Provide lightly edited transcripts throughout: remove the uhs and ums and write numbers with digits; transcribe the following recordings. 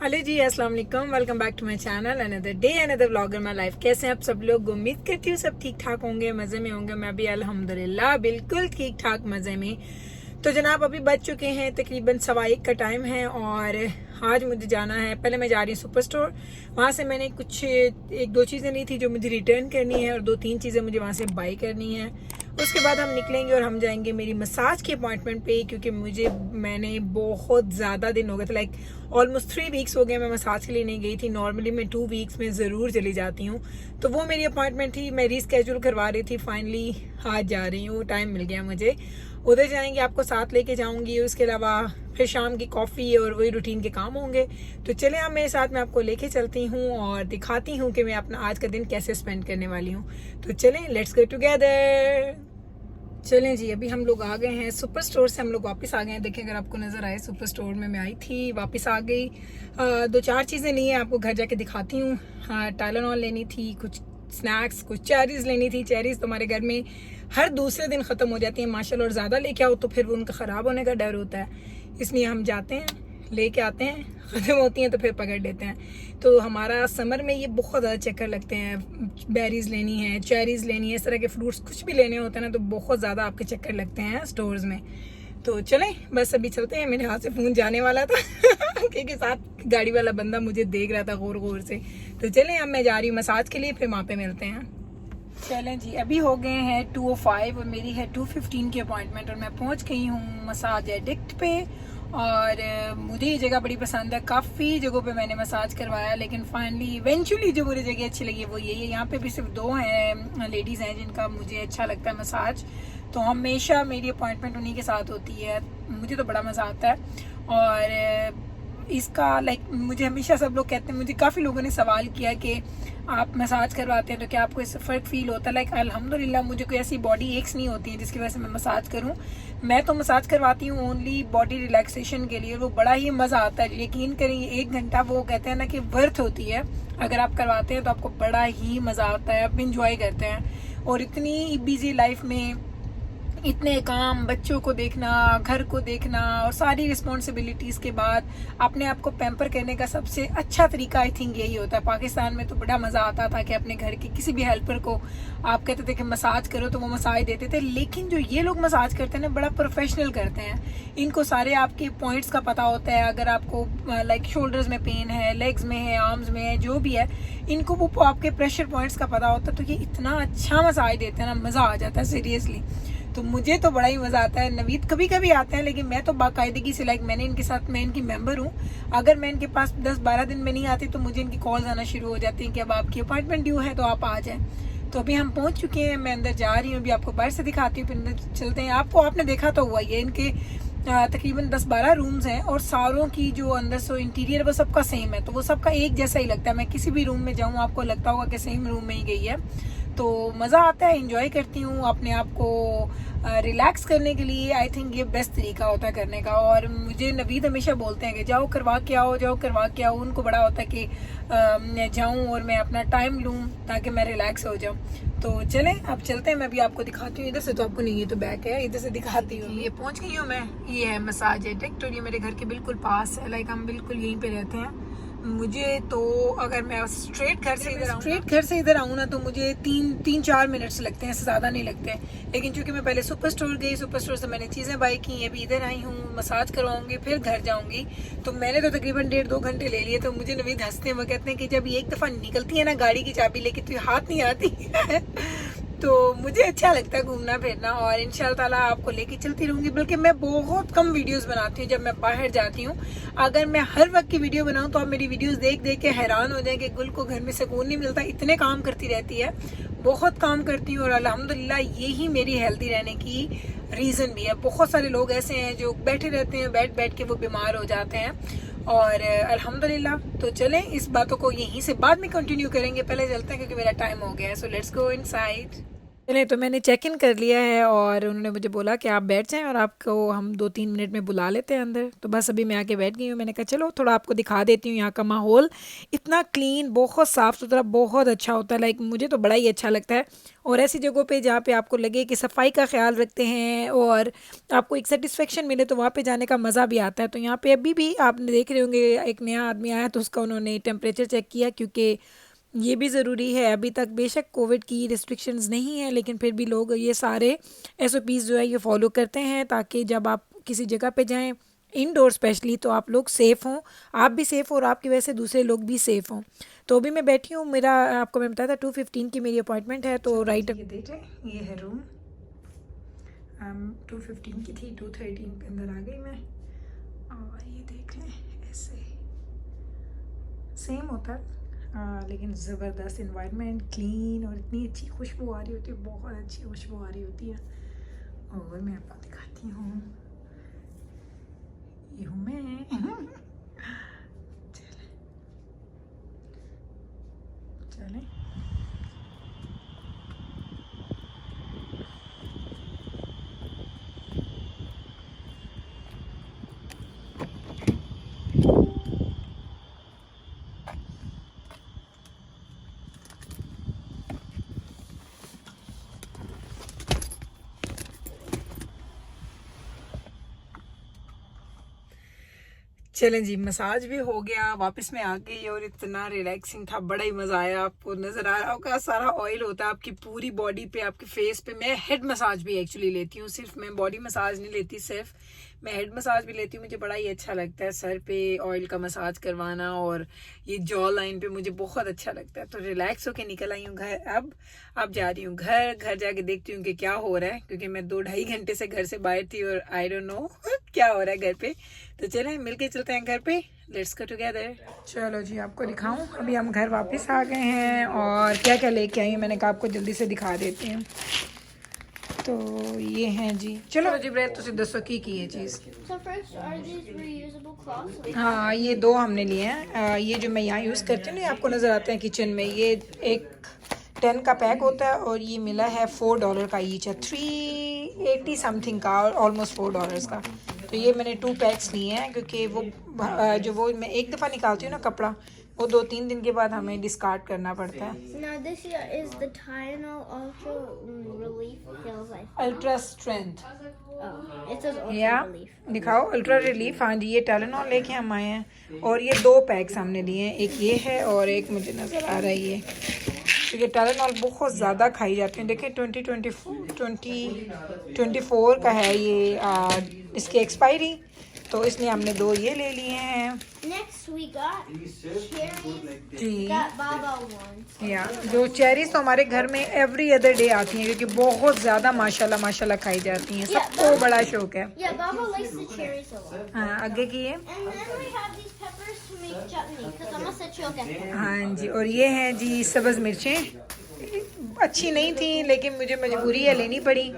Hello ji, अस्सलाम वालेकुम। Welcome back to my channel. Another day another vlog in my life. कैसे हैं आप सब लोग? उम्मीद करती हूँ सब ठीक ठाक होंगे, मज़े में होंगे। मैं भी अल्हम्दुलिल्लाह बिल्कुल ठीक ठाक मज़े में। तो जनाब अभी बज चुके हैं तकरीबन 1:15 का टाइम है और आज मुझे जाना है। पहले मैं जा रही हूँ सुपर स्टोर। वहाँ से मैंने कुछ 1-2 चीज़ें ली थी जो मुझे रिटर्न करनी है और 2-3 चीज़ें मुझे वहाँ से बाई करनी है। उसके बाद हम निकलेंगे और हम जाएंगे मेरी मसाज की अपॉइंटमेंट पे, क्योंकि मैंने बहुत ज़्यादा दिन हो गए थे, लाइक ऑलमोस्ट 3 वीक्स हो गए मैं मसाज के लिए नहीं गई थी। नॉर्मली मैं 2 वीक्स में ज़रूर चली जाती हूँ, तो वो मेरी अपॉइंटमेंट थी। मैं रीस्केड्यूल करवा रही थी, फाइनली आज जा रही हूँ। टाइम मिल गया मुझे। उधर जाएंगे, आपको साथ लेके जाऊंगी। उसके अलावा फिर शाम की कॉफ़ी और वही रूटीन के काम होंगे। तो चले आप मेरे साथ, मैं आपको लेके चलती हूँ और दिखाती हूँ कि मैं अपना आज का दिन कैसे स्पेंड करने वाली हूँ। तो चलें, लेट्स गो टुगेदर। चलें जी, अभी हम लोग आ गए हैं सुपर स्टोर से। हम लोग वापस आ गए हैं। देखिए अगर आपको नज़र आए, सुपर स्टोर में मैं आई थी, वापस आ गई। 2-4 चीज़ें ली हैं, आपको घर जाके दिखाती हूँ। टाइलेनॉल लेनी थी, कुछ स्नैक्स, कुछ चेरीज़ लेनी थी। चेरीज़ तो हमारे घर में हर दूसरे दिन ख़त्म हो जाती हैं माशाल्लाह, और ज़्यादा लेके आओ तो फिर वो उनका ख़राब होने का डर होता है। इसलिए हम जाते हैं, लेके आते हैं, ख़त्म होती हैं तो फिर पकड़ लेते हैं। तो हमारा समर में ये बहुत ज़्यादा चक्कर लगते हैं। बेरीज़ लेनी है, चेरीज़ लेनी है, इस तरह के फ्रूट्स कुछ भी लेने होते हैं ना, तो बहुत ज़्यादा आपके चक्कर लगते हैं स्टोर्स में। तो चलें, बस अभी चलते हैं। मेरे हाथ से फ़ोन जाने वाला था क्योंकि साथ गाड़ी वाला बंदा मुझे देख रहा था गौर गौर से। तो चलें, अब मैं जा रही हूँ मसाज के लिए, फिर वहाँ पे मिलते हैं। चलें जी, अभी हो गए हैं 2:05 और मेरी है 2:15 की अपॉइंटमेंट और मैं पहुँच गई हूँ मसाज एडिक्ट पे। और मुझे ये जगह बड़ी पसंद है। काफ़ी जगहों पे मैंने मसाज करवाया, लेकिन फाइनली इवेंचुअली जो मुझे जगह अच्छी लगी वो यही है। यहाँ पे भी सिर्फ 2 हैं लेडीज़ हैं जिनका मुझे अच्छा लगता है मसाज। तो हमेशा मेरी अपॉइंटमेंट उन्हीं के साथ होती है। मुझे तो बड़ा मज़ा आता है। और इसका लाइक मुझे हमेशा सब लोग कहते हैं, मुझे काफ़ी लोगों ने सवाल किया कि आप मसाज करवाते हैं तो क्या आपको इससे फ़र्क फील होता है? लाइक अल्हम्दुलिल्लाह मुझे कोई ऐसी बॉडी एक्स नहीं होती है जिसकी वजह से मैं मसाज करूं। मैं तो मसाज करवाती हूँ ओनली बॉडी रिलैक्सेशन के लिए, वो बड़ा ही मज़ा आता है। यकीन करें 1 घंटा वो कहते हैं ना कि वर्थ होती है। अगर आप करवाते हैं तो आपको बड़ा ही मज़ा आता है, आप इंजॉय करते हैं। और इतनी बिजी लाइफ में इतने काम, बच्चों को देखना, घर को देखना और सारी रिस्पॉन्सिबिलिटीज़ के बाद अपने आप को पैम्पर करने का सबसे अच्छा तरीका आई थिंक यही होता है। पाकिस्तान में तो बड़ा मज़ा आता था कि अपने घर के किसी भी हेल्पर को आप कहते थे कि मसाज करो तो वो मसाज देते थे। लेकिन जो ये लोग मसाज करते हैं ना, बड़ा प्रोफेशनल करते हैं। इनको सारे आपके पॉइंट्स का पता होता है। अगर आपको लाइक शोल्डर्स में पेन है, लेग्स में है, आर्म्स में है, जो भी है, इनको वो आपके प्रेशर पॉइंट्स का पता होता है। तो ये इतना अच्छा मसाज देते हैं ना, मज़ा आ जाता है सीरियसली। तो मुझे तो बड़ा ही मज़ा आता है। नवीद कभी कभी आते हैं, लेकिन मैं तो बाकायदगी से लाइक मैंने इनके साथ, मैं इनकी मेंबर हूँ। अगर मैं इनके पास 10-12 दिन में नहीं आती तो मुझे इनकी कॉल्स आना शुरू हो जाती हैं कि अब आपकी अपॉइंटमेंट ड्यू है तो आप आ जाएं। तो अभी हम पहुँच चुके हैं, मैं अंदर जा रही हूँ। अभी आपको बाहर से दिखाती हूँ, फिर अंदर चलते हैं। आपने देखा तो हुआ ये इनके तकरीबन 10-12 रूम्स हैं और सारों की जो अंदर से इंटीरियर वो सबका सेम है। तो वो सबका एक जैसा ही लगता है। मैं किसी भी रूम में जाऊँ आपको लगता होगा कि सेम रूम में ही गई है। तो मज़ा आता है, इंजॉय करती हूँ अपने आप को रिलैक्स करने के लिए। आई थिंक ये बेस्ट तरीका होता है करने का। और मुझे नवीद हमेशा बोलते हैं कि जाओ करवा के आओ, जाओ करवा के आओ। उनको बड़ा होता है कि मैं जाऊँ और मैं अपना टाइम लूँ ताकि मैं रिलैक्स हो जाऊँ। तो चलें अब चलते हैं। मैं अभी आपको दिखाती हूँ। इधर से तो आपको नहीं, ये तो बैक है, इधर से दिखाती हूँ। ये पहुँच गई हूँ मैं। ये है मसाज एडिक्ट और ये मेरे घर के बिल्कुल पास है। लाइक हम बिल्कुल यहीं पे रहते हैं। मुझे तो अगर मैं स्ट्रेट घर से इधर आऊँ ना तो मुझे 3-4 मिनट्स लगते हैं, ज़्यादा नहीं लगते। लेकिन चूंकि मैं पहले सुपर स्टोर गई, सुपर स्टोर से मैंने चीज़ें बाई की, अभी इधर आई हूँ, मसाज करवाऊंगी, फिर घर जाऊंगी। तो मैंने तो तकरीबन 1.5-2 घंटे ले लिए। तो मुझे नवीद हंसते हैं, वो कहते हैं कि जब एक दफ़ा निकलती है ना गाड़ी की चाबी लेके तो हाथ नहीं आती है। तो मुझे अच्छा लगता है घूमना फिरना और इंशाल्लाह ताला आपको लेके चलती रहूँगी। बल्कि मैं बहुत कम वीडियोस बनाती हूँ जब मैं बाहर जाती हूँ। अगर मैं हर वक्त की वीडियो बनाऊँ तो आप मेरी वीडियोस देख देख के हैरान हो जाएं कि गुल को घर में सुकून नहीं मिलता, इतने काम करती रहती है। बहुत काम करती हूँ और अल्हम्दुलिल्लाह यही मेरी हेल्दी रहने की रीज़न भी है। बहुत सारे लोग ऐसे हैं जो बैठे रहते हैं, बैठ के वो बीमार हो जाते हैं। और अल्हम्दुलिल्लाह। तो चलें, इस बातों को यहीं से बाद में कंटिन्यू करेंगे। पहले चलते हैं क्योंकि मेरा टाइम हो गया है। So let's go inside. चलिए, तो मैंने चेक इन कर लिया है और उन्होंने मुझे बोला कि आप बैठ जाएं और आपको हम 2-3 मिनट में बुला लेते हैं अंदर। तो बस अभी मैं आके बैठ गई हूँ। मैंने कहा चलो थोड़ा आपको दिखा देती हूँ यहाँ का माहौल। इतना क्लीन, बहुत साफ़ सुथरा, बहुत अच्छा होता है। लाइक मुझे तो बड़ा ही अच्छा लगता है। और ऐसी जगहों पे जहाँ पे आपको लगे कि सफाई का ख्याल रखते हैं और आपको एक सेटिस्फेक्शन मिले, तो वहाँ पे जाने का मज़ा भी आता है। तो यहाँ पे अभी भी आपने देख रहे होंगे, एक नया आदमी आया तो उसका उन्होंने टेम्परेचर चेक किया, क्योंकि ये भी ज़रूरी है। अभी तक बेशक कोविड की रिस्ट्रिक्शंस नहीं है, लेकिन फिर भी लोग ये सारे एसओपीज़ जो है ये फॉलो करते हैं, ताकि जब आप किसी जगह पे जाएं, इंडोर स्पेशली, तो आप लोग सेफ़ हों, आप भी सेफ़ हो और आपकी वजह से दूसरे लोग भी सेफ़ हों। तो अभी मैं बैठी हूँ, मेरा आपको मैं बताया था 2:15 की मेरी अपॉइंटमेंट है। तो राइट, ये देखें, ये है रूम। 2:15 की थी, 2:13 के अंदर आ गई मैं। और ये देख लें, ऐसे सेम होता है, लेकिन ज़बरदस्त इन्वायरमेंट, क्लीन, और इतनी अच्छी खुशबू आ रही होती है, बहुत अच्छी खुशबू आ रही होती है। और मैं आपको दिखाती हूँ, ये हूँ मैं। चले चले, चलें जी, मसाज भी हो गया, वापस मैं आ गई और इतना रिलैक्सिंग था, बड़ा ही मज़ा आया। आपको नज़र आ रहा होगा सारा ऑयल होता है आपकी पूरी बॉडी पे, आपके फेस पे। मैं हेड मसाज भी एक्चुअली लेती हूँ, सिर्फ मैं बॉडी मसाज नहीं लेती, सिर्फ मैं हेड मसाज भी लेती हूँ। मुझे बड़ा ही अच्छा लगता है सर पे ऑयल का मसाज करवाना, और ये जॉ लाइन पे मुझे बहुत अच्छा लगता है। तो रिलैक्स होके निकल आई हूँ घर। अब जा रही हूँ घर जाके देखती हूँ कि क्या हो रहा है, क्योंकि मैं 2-2.5 घंटे से घर से बाहर थी और आई डोंट नो क्या हो रहा है घर पे। तो चलें मिलके चलते हैं घर पे, लेट्स गो टुगेदर। चलो जी, आपको दिखाऊं, अभी हम घर वापस आ गए हैं और क्या क्या लेके आई हूँ, मैंने कहा आपको जल्दी से दिखा देती हूँ। तो ये हैं जी, चलो जी ब्रेड, तुझे दसो की ये चीज़। So first are these reusable cloths? हाँ, ये 2 हमने लिए हैं। ये जो मैं यहाँ यूज़ करती हूँ ना, आपको नज़र आते हैं किचन में, ये एक 10 का पैक होता है और ये मिला है $4 का ईच है, 380 समथिंग का, और ऑलमोस्ट $4 का। तो ये मैंने 2 पैक्स लिए हैं, क्योंकि वो मैं एक दफ़ा निकालती हूँ ना कपड़ा, वो 2-3 दिन के बाद हमें डिस्कार्ड करना पड़ता है। Now this here is the Tylenol Ultra Relief pills. Ultra strength, Oh, it says Ultra या Relief. दिखाओ, अल्ट्रा रिलीफ। हाँ जी, ये टाइलेनॉल लेके हम आए हैं और ये 2 पैक्स हमने लिए हैं, एक ये है और एक मुझे नज़र आ रहा है ये। तो ये टाइलेनॉल बहुत ज़्यादा खाई जाती है। देखिए 2024 का है ये इसकी एक्सपायरी, तो इसलिए हमने 2 ये ले लिए हैं। Next we got cherries ji, that Baba wants. या जो चेरीज तो हमारे घर में एवरी अदर डे आती हैं, क्योंकि बहुत ज़्यादा माशाल्लाह खाई जाती हैं, सबको बड़ा शौक है। Yeah, Baba likes the cherries a lot. हाँ, आगे की है। And then we have these peppers to make chutney, because Mama said she'll get them. हाँ जी, और ये हैं जी सब्ज़ मिर्चें, अच्छी नहीं थी लेकिन मुझे मजबूरी है, लेनी पड़ी।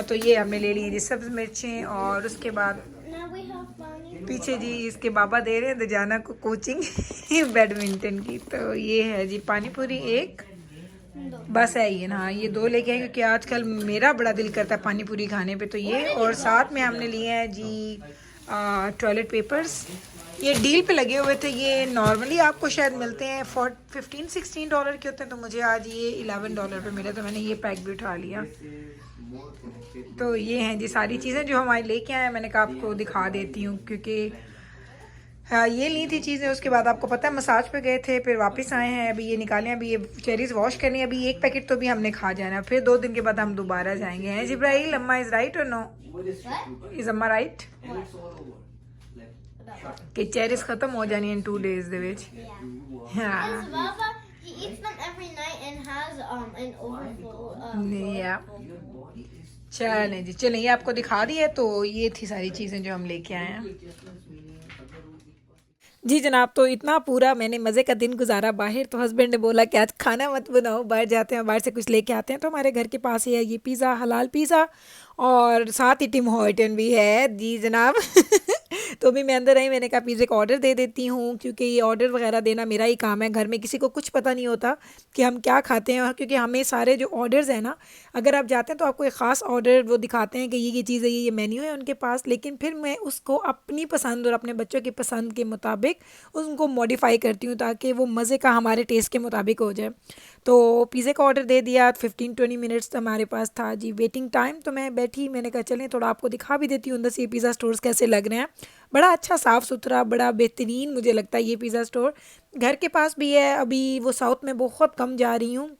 तो ये हमने ले ली जी सब्ज़ मिर्चें। और उसके बाद Now we have Bonnie. पीछे जी इसके बाबा दे रहे हैं दजाना को कोचिंग बैडमिंटन की। तो ये है जी पानी पूरी एक, बस है ये ना। हाँ, ये 2 लेके आए, क्योंकि आजकल मेरा बड़ा दिल करता है पानी पूरी खाने पे। तो ये, और साथ में हमने लिए हैं जी टॉयलेट पेपर्स। ये डील पे लगे हुए थे, ये नॉर्मली आपको शायद मिलते हैं $15-16 के होते हैं, तो मुझे आज ये $11 पे मिले, तो मैंने ये पैक भी उठा लिया। तो ये हैं जी सारी चीज़ें जो हमारे लेके आए हैं, मैंने कहा आपको दिखा देती हूँ, क्योंकि हाँ ये ली थी चीज़ें। उसके बाद आपको पता है मसाज पे गए थे, फिर वापस आए हैं, अभी ये निकाले, अभी ये चेरीज वॉश करनी है। अभी एक पैकेट तो भी हमने खा जाना है, फिर 2 दिन के बाद हम दोबारा जाएंगे। हैं जिब्राइल, अम्मा इज़ राइट और नो? इज़ अम्मा राइट कि चेरीज ख़त्म हो जानी है इन 2 days ਦੇ ਵਿੱਚ? हाँ, Because Baba, he eats them every night and has an overflow. या चलें जी, चलें ये आपको दिखा दिया। तो ये थी सारी चीज़ें जो हम लेके आए हैं। जी जनाब, तो इतना पूरा मैंने मज़े का दिन गुजारा बाहर। तो हस्बैंड ने बोला कि आज खाना मत बनाओ, बाहर जाते हैं, बाहर से कुछ लेके आते हैं। तो हमारे घर के पास ही है ये पिज़्ज़ा, हलाल पिज़्ज़ा, और साथ ही टिम हॉर्टन भी है जी जनाब। तो अभी मैं अंदर आई, मैंने कहा पिज़्ज़े का ऑर्डर दे देती हूँ, क्योंकि ये ऑर्डर वगैरह देना मेरा ही काम है। घर में किसी को कुछ पता नहीं होता कि हम क्या खाते हैं, क्योंकि हमें सारे जो ऑर्डर्स हैं ना, अगर आप जाते हैं तो आपको एक ख़ास ऑर्डर वो दिखाते हैं कि ये चीज़ है, ये मेन्यू है उनके पास, लेकिन फिर मैं उसको अपनी पसंद और अपने बच्चों की पसंद के मुताबिक उनको मॉडिफाई करती हूँ ताकि वो मज़े का हमारे टेस्ट के मुताबिक हो जाए। तो पिज़्ज़े का ऑर्डर दे दिया, 15-20 मिनट्स हमारे पास था जी वेटिंग टाइम। तो मैं बैठी, मैंने कहा चलें थोड़ा आपको दिखा भी देती हूँ अंदर से ये पिज़्ज़ा स्टोर्स कैसे लग रहे हैं। बड़ा अच्छा साफ़ सुथरा, बड़ा बेहतरीन मुझे लगता है ये पिज़्ज़ा स्टोर। घर के पास भी है, अभी वो साउथ में बहुत कम जा रही हूँ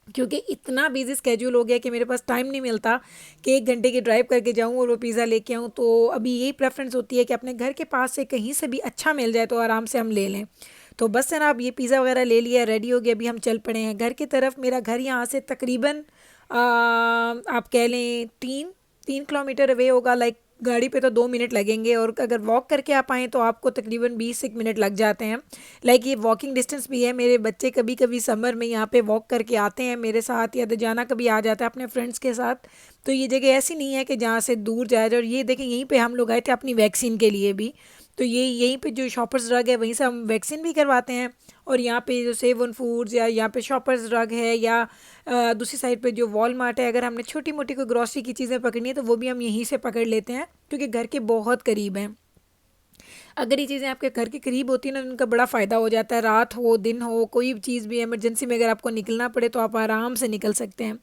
क्योंकि इतना बिजी स्केड्यूल हो गया कि मेरे पास टाइम नहीं मिलता कि 1 घंटे की ड्राइव करके जाऊं और वो पिज़्ज़ा लेके आऊं। तो अभी यही प्रेफरेंस होती है कि अपने घर के पास से कहीं से भी अच्छा मिल जाए तो आराम से हम ले लें। तो बस है ना, अब ये पिज़्ज़ा वगैरह ले लिया, रेडी हो गया, अभी हम चल पड़े हैं घर की तरफ। मेरा घर यहाँ से तकरीबन आप कह लें 3 किलोमीटर अवे होगा। लाइक गाड़ी पे तो 2 मिनट लगेंगे और अगर वॉक करके आप आएँ तो आपको तकरीबन 20 मिनट लग जाते हैं। लाइक ये वॉकिंग डिस्टेंस भी है। मेरे बच्चे कभी कभी समर में यहाँ पे वॉक करके आते हैं मेरे साथ, या जाना कभी आ जाता है अपने फ्रेंड्स के साथ। तो ये जगह ऐसी नहीं है कि जहाँ से दूर जाया जाए। और ये देखें, यहीं पे हम लोग आए थे अपनी वैक्सीन के लिए भी। तो ये यहीं पे जो शॉपर्स ड्रग है वहीं से हम वैक्सीन भी करवाते हैं। और यहाँ पे जो सेवन फूड्स या यहाँ पे शॉपर्स ड्रग है, या दूसरी साइड पे जो वॉलमार्ट है, अगर हमने छोटी मोटी कोई ग्रॉसरी की चीज़ें पकड़नी है तो वो भी हम यहीं से पकड़ लेते हैं क्योंकि घर के बहुत करीब हैं। अगर ये चीज़ें आपके घर के करीब होती हैं ना, उनका बड़ा फ़ायदा हो जाता है। रात हो दिन हो, कोई चीज़ भी इमरजेंसी में अगर आपको निकलना पड़े तो आप आराम से निकल सकते हैं।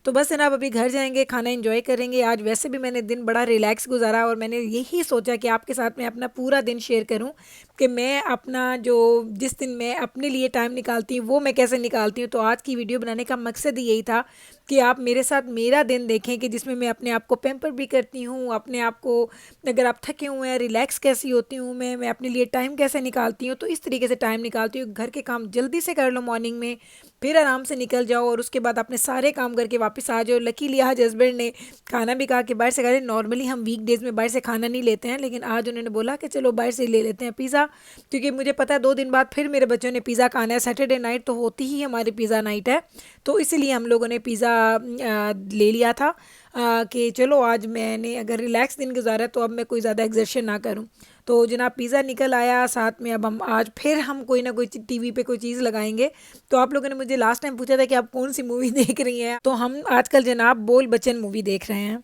तो बस है ना, अब अभी घर जाएंगे, खाना एंजॉय करेंगे। आज वैसे भी मैंने दिन बड़ा रिलैक्स गुजारा और मैंने यही सोचा कि आपके साथ मैं अपना पूरा दिन शेयर करूं कि मैं अपना जो जिस दिन मैं अपने लिए टाइम निकालती हूँ वो मैं कैसे निकालती हूँ। तो आज की वीडियो बनाने का मकसद ही यही था कि आप मेरे साथ मेरा दिन देखें कि जिसमें मैं अपने आप को पैम्पर भी करती हूँ, अपने आप को अगर आप थके हुए हैं रिलैक्स कैसी होती हूँ मैं अपने लिए टाइम कैसे निकालती हूँ। तो इस तरीके से टाइम निकालती हूँ। घर के काम जल्दी से कर लो मॉर्निंग में, फिर आराम से निकल जाओ और उसके बाद अपने सारे काम करके वापस आ जाओ। लकीली आज हस्बैंड ने खाना भी कहा कि बाहर से खा रहे। नॉर्मली हम वीकडेज़ में बाहर से खाना नहीं लेते हैं, लेकिन आज उन्होंने बोला कि चलो बाहर से ले लेते हैं पिज़्ज़ा, क्योंकि मुझे पता है 2 दिन बाद फिर मेरे बच्चों ने पिज़्ज़ा खाना है। सैटरडे नाइट तो होती ही हमारी पिज़्ज़ा नाइट है, तो इसीलिए हम लोगों ने पिज़्ज़ा ले लिया था कि चलो आज मैंने अगर रिलैक्स दिन गुजारा तो अब मैं कोई ज़्यादा एग्जर्शन ना करूं। तो जनाब पिज़्ज़ा निकल आया साथ में। अब हम आज फिर हम कोई ना कोई टीवी पे कोई चीज़ लगाएंगे। तो आप लोगों ने मुझे लास्ट टाइम पूछा था कि आप कौन सी मूवी देख रही हैं, तो हम आजकल जनाब बोल बच्चन मूवी देख रहे हैं।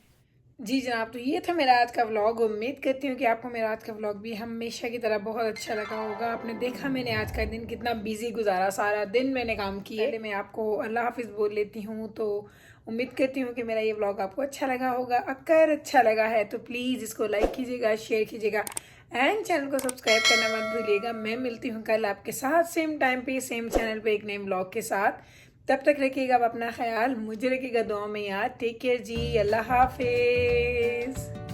जी जनाब, तो ये था मेरा आज का व्लॉग। उम्मीद करती हूँ कि आपको मेरा आज का व्लॉग भी हमेशा की तरह बहुत अच्छा लगा होगा। आपने देखा मैंने आज का दिन कितना बिजी गुजारा, सारा दिन मैंने काम किया। पहले मैं आपको अल्लाह हाफिज़ बोल लेती हूँ। तो उम्मीद करती हूँ कि मेरा ये व्लॉग आपको अच्छा लगा होगा। अगर अच्छा लगा है तो प्लीज़ इसको लाइक कीजिएगा, शेयर कीजिएगा एंड चैनल को सब्सक्राइब करना मत भूलिएगा। मैं मिलती हूँ कल आपके साथ सेम टाइम पे सेम चैनल पे एक नए व्लॉग के साथ। तब तक रखिएगा आप अपना ख्याल, मुझे रखिएगा दुआ में याद। टेक केयर जी, अल्लाह हाफिज़।